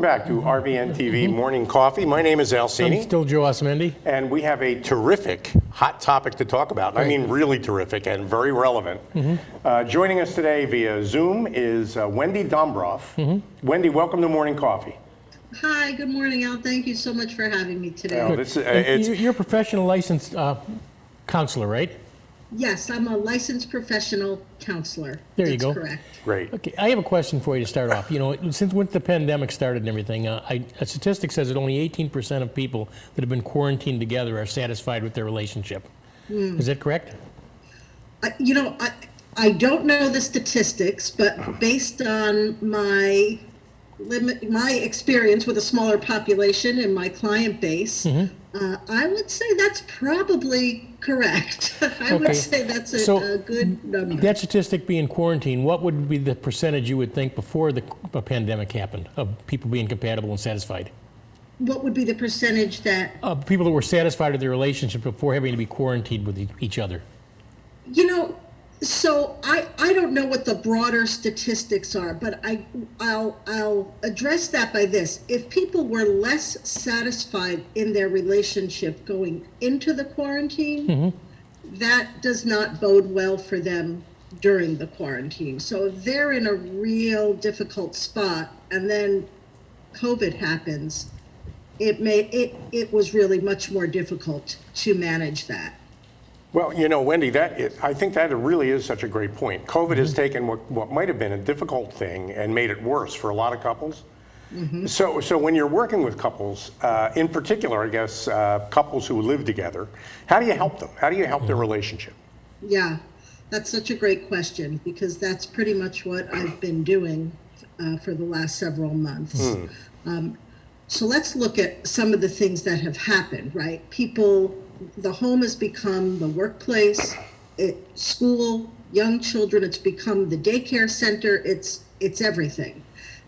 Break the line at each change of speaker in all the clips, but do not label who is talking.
Welcome back to RBN TV Morning Coffee. My name is Alcini.
I'm still Joe Osmendi.
And we have a terrific hot topic to talk about. I mean, really terrific and very relevant. Joining us today via Zoom is Wendi Dumbroff. Wendi, welcome to Morning Coffee.
Hi, good morning, Al. Thank you so much for having me today.
You're a professional licensed counselor, right?
Yes, I'm a licensed professional counselor.
There you go.
That's correct.
Great.
Okay, I have a question for you to start off. You know, since when the pandemic started and everything, a statistic says that only 18% of people that have been quarantined together are satisfied with their relationship. Is that correct?
I don't know the statistics, but based on my experience with a smaller population and my client base, I would say that's probably correct. I would say that's a good number.
That statistic being quarantined, what would be the percentage you would think before the pandemic happened of people being compatible and satisfied?
What would be the percentage that?
Of people that were satisfied with their relationship before having to be quarantined with each other.
So I don't know what the broader statistics are, but I'll address that by this. If people were less satisfied in their relationship going into the quarantine, that does not bode well for them during the quarantine. So if they're in a real difficult spot and then COVID happens, it was really much more difficult to manage that.
Well, Wendi, I think that really is such a great point. COVID has taken what might have been a difficult thing and made it worse for a lot of couples. So when you're working with couples, in particular, I guess, couples who live together, how do you help them? How do you help their relationship?
Yeah, that's such a great question because that's pretty much what I've been doing for the last several months. So let's look at some of the things that have happened, right? The home has become the workplace, school, young children, it's become the daycare center, it's everything.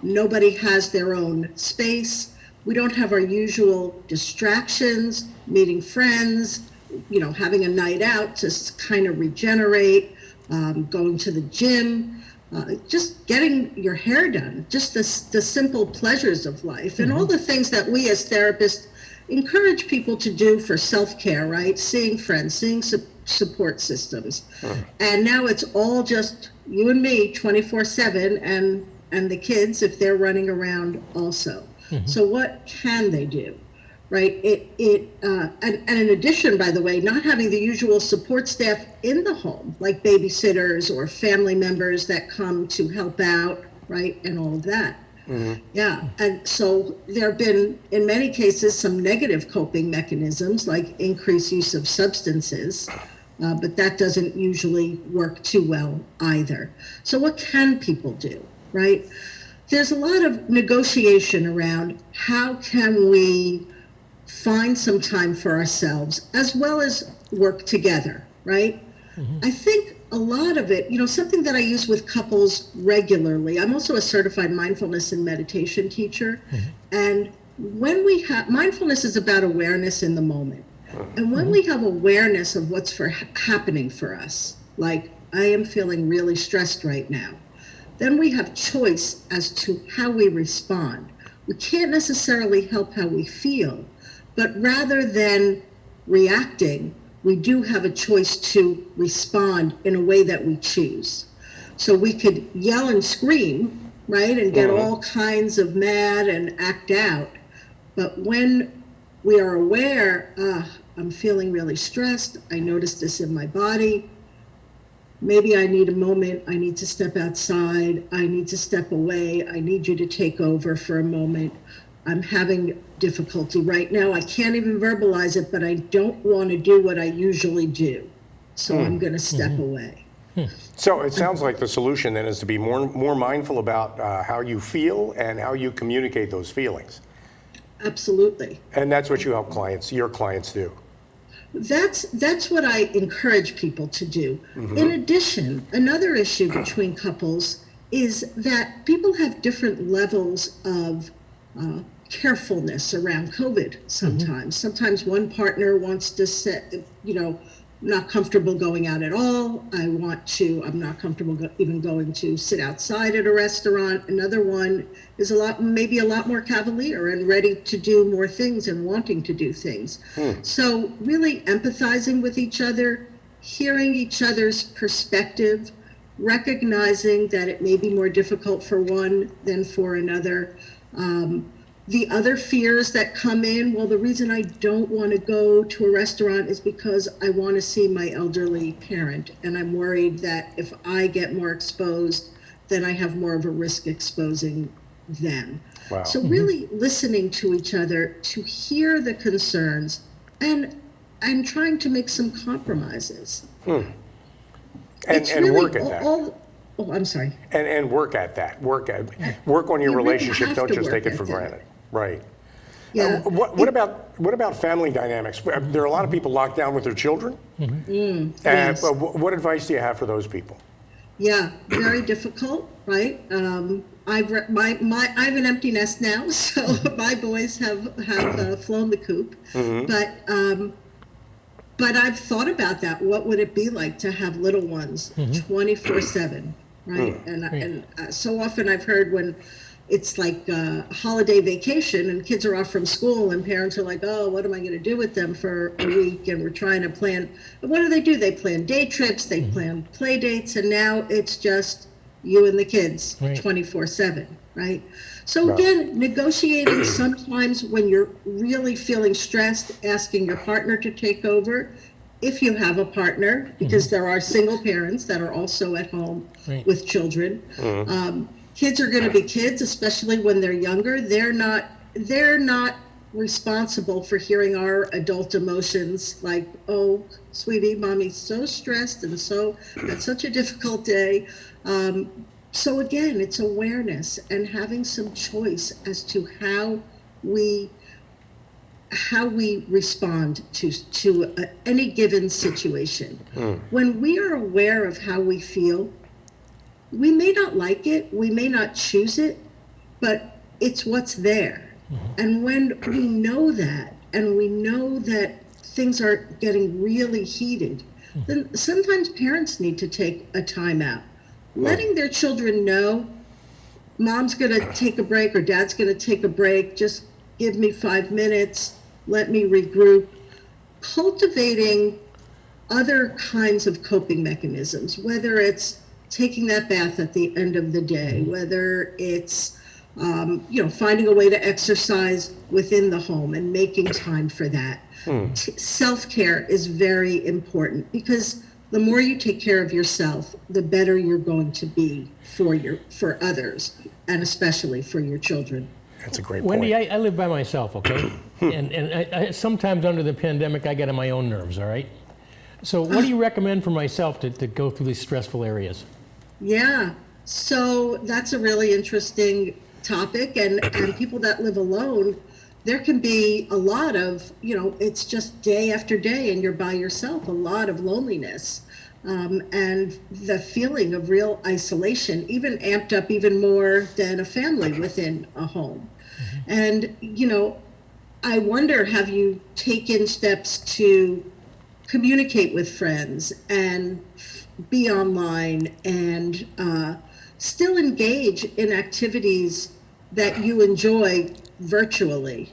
Nobody has their own space. We don't have our usual distractions, meeting friends, having a night out to kind of regenerate, going to the gym, just getting your hair done, just the simple pleasures of life and all the things that we as therapists encourage people to do for self-care, right? Seeing friends, seeing support systems. And now it's all just you and me 24/7 and the kids if they're running around also. So what can they do, right? And in addition, by the way, not having the usual support staff in the home, like babysitters or family members that come to help out, right? And all of that. Yeah, and so there have been, in many cases, some negative coping mechanisms like increased use of substances, but that doesn't usually work too well either. So what can people do, right? There's a lot of negotiation around how can we find some time for ourselves as well as work together, right? I think a lot of it, something that I use with couples regularly, I'm also a certified mindfulness and meditation teacher. And when we have, mindfulness is about awareness in the moment. And when we have awareness of what's happening for us, like I am feeling really stressed right now, then we have choice as to how we respond. We can't necessarily help how we feel, but rather than reacting, we do have a choice to respond in a way that we choose. So we could yell and scream, right, and get all kinds of mad and act out. But when we are aware, I'm feeling really stressed, I notice this in my body, maybe I need a moment, I need to step outside, I need to step away, I need you to take over for a moment. I'm having difficulty right now. I can't even verbalize it, but I don't want to do what I usually do. So I'm going to step away.
So it sounds like the solution then is to be more mindful about how you feel and how you communicate those feelings.
Absolutely.
And that's what you help your clients do.
That's what I encourage people to do. In addition, another issue between couples is that people have different levels of carefulness around COVID sometimes. Sometimes one partner wants to not comfortable going out at all. I'm not comfortable even going to sit outside at a restaurant. Another one is maybe a lot more cavalier and ready to do more things and wanting to do things. So really empathizing with each other, hearing each other's perspective, recognizing that it may be more difficult for one than for another. The other fears that come in, well, the reason I don't want to go to a restaurant is because I want to see my elderly parent, and I'm worried that if I get more exposed, then I have more of a risk exposing them.
Wow.
So really listening to each other to hear the concerns and trying to make some compromises.
And
Really
work at that.
Oh, I'm sorry.
And work at that. Work on your
You really
relationship.
have
Don't
to
just take
work
it for
at that.
granted. Right.
Yeah.
What about family dynamics? There are a lot of people locked down with their children.
Yes.
What advice do you have for those people?
Yeah, very difficult, right? I have an empty nest now, so my boys have flown the coop. But I've thought about that. What would it be like to have little ones 24/7, right? And so often I've heard when it's like a holiday vacation and kids are off from school and parents are like, oh, what am I going to do with them for a week? And we're trying to plan. But what do? They plan day trips, they plan play dates, and now it's just you and the kids 24/7, right? So again, negotiating sometimes when you're really feeling stressed, asking your partner to take over, if you have a partner, because there are single parents that are also at home with children. Kids are going to be kids, especially when they're younger. They're not responsible for hearing our adult emotions like, oh, sweetie, mommy's so stressed and had such a difficult day. So again, it's awareness and having some choice as to how we respond to any given situation. When we are aware of how we feel, we may not like it, we may not choose it, but it's what's there. And when we know that, and we know that things are getting really heated, then sometimes parents need to take a time out. Letting their children know, mom's going to take a break or dad's going to take a break, just give me 5 minutes, let me regroup. Cultivating other kinds of coping mechanisms, whether it's taking that bath at the end of the day, whether it's finding a way to exercise within the home and making time for that. Self-care is very important because the more you take care of yourself, the better you're going to be for others, and especially for your children.
That's a great point.
Wendi, I live by myself, okay? and I sometimes under the pandemic, I get on my own nerves, all right? So what do you recommend for myself to go through these stressful areas?
Yeah, so that's a really interesting topic, and people that live alone, there can be a lot of, it's just day after day and you're by yourself, a lot of loneliness, and the feeling of real isolation, even amped up even more than a family within a home. And, I wonder, have you taken steps to communicate with friends and be online and still engage in activities that you enjoy virtually?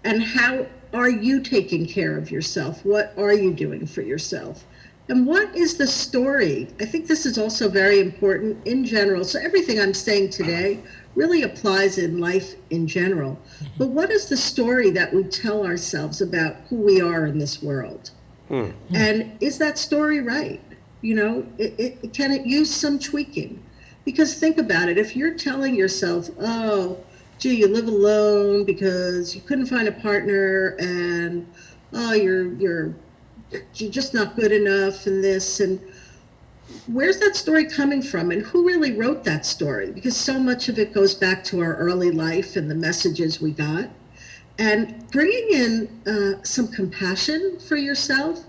And how are you taking care of yourself? What are you doing for yourself? And what is the story? I think this is also very important in general. So everything I'm saying today really applies in life in general. But what is the story that we tell ourselves about who we are in this world? And is that story right? Can it use some tweaking? Because think about it. If you're telling yourself, oh, gee, you live alone because you couldn't find a partner, and oh, you're just not good enough, and this, and where's that story coming from, and who really wrote that story? Because so much of it goes back to our early life and the messages we got. And bringing in some compassion for yourself,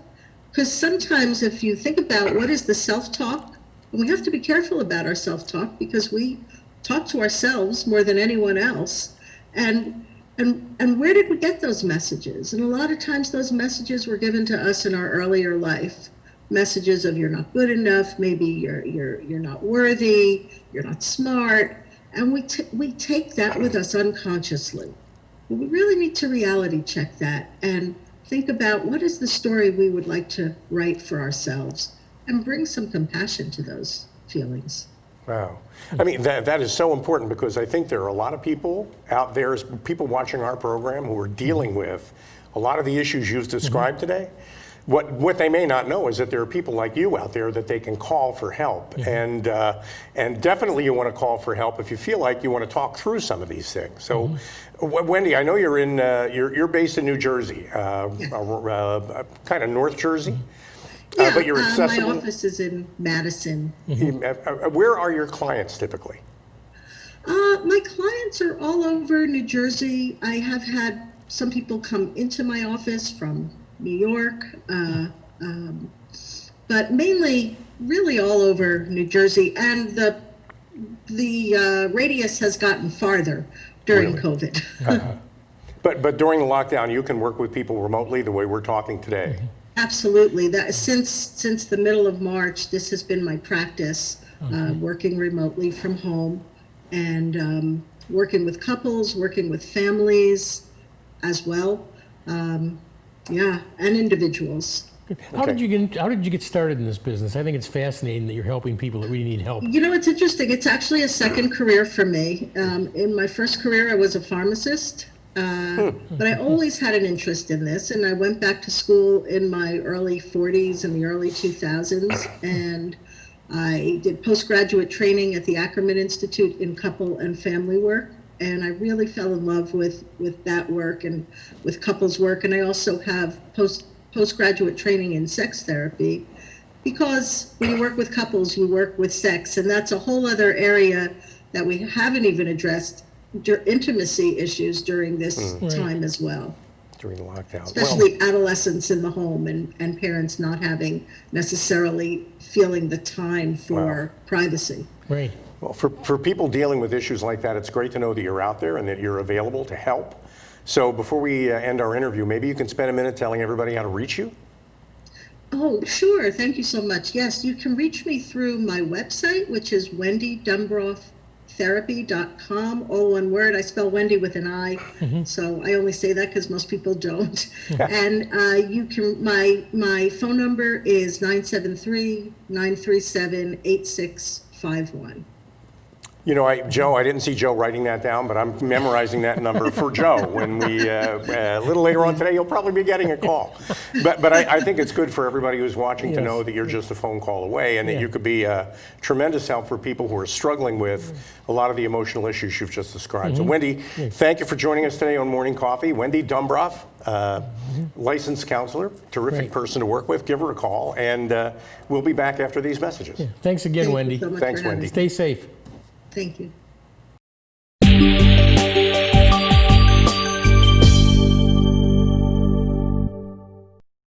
because sometimes if you think about what is the self-talk, and we have to be careful about our self-talk because we talk to ourselves more than anyone else. And And where did we get those messages? And a lot of times those messages were given to us in our earlier life. Messages of you're not good enough, maybe you're not worthy, you're not smart, and we take that with us unconsciously. But we really need to reality check that and think about what is the story we would like to write for ourselves and bring some compassion to those feelings.
Wow. I mean, that is so important because I think there are a lot of people out there, people watching our program who are dealing with a lot of the issues you've described today. What they may not know is that there are people like you out there that they can call for help. And definitely you want to call for help if you feel like you want to talk through some of these things. So, Wendi, I know you're based in New Jersey, kind of North Jersey.
Yeah,
but you're accessible.
my office is in Madison.
Where are your clients typically?
My clients are all over New Jersey. I have had some people come into my office from New York, but mainly really all over New Jersey. And the radius has gotten farther during COVID.
But during the lockdown, you can work with people remotely the way we're talking today.
Absolutely. That since the middle of March, this has been my practice, working remotely from home and working with couples, working with families as well. And individuals.
How did you get started in this business? I think it's fascinating that you're helping people that really need help.
You know, it's interesting. It's actually a second career for me. In my first career, I was a pharmacist. But I always had an interest in this, and I went back to school in my early 40s and the early 2000s, and I did postgraduate training at the Ackerman Institute in couple and family work, and I really fell in love with that work and with couples work, and I also have postgraduate training in sex therapy, because when you work with couples, you work with sex, and that's a whole other area that we haven't even addressed. Intimacy issues during this time as well.
During the lockdown.
Especially adolescents in the home and parents not having necessarily feeling the time for privacy.
Right.
Well, for people dealing with issues like that, it's great to know that you're out there and that you're available to help. So before we end our interview, maybe you can spend a minute telling everybody how to reach you?
Oh, sure. Thank you so much. Yes, you can reach me through my website, which is Wendi Dumbroff. Therapy.com, all one word. I spell Wendi with an I, so I only say that because most people don't. And you can. My phone number is 973-937-8651.
You know, Joe, I didn't see Joe writing that down, but I'm memorizing that number for Joe. When we, a little later on today, you'll probably be getting a call. But I think it's good for everybody who's watching to know that you're just a phone call away and that you could be a tremendous help for people who are struggling with a lot of the emotional issues you've just described. So Wendi, thank you for joining us today on Morning Coffee. Wendi Dumbroff, licensed counselor, terrific person to work with. Give her a call, and we'll be back after these messages.
Thanks again, Wendi.
So
Thanks, Wendi.
Stay safe.
Thank you.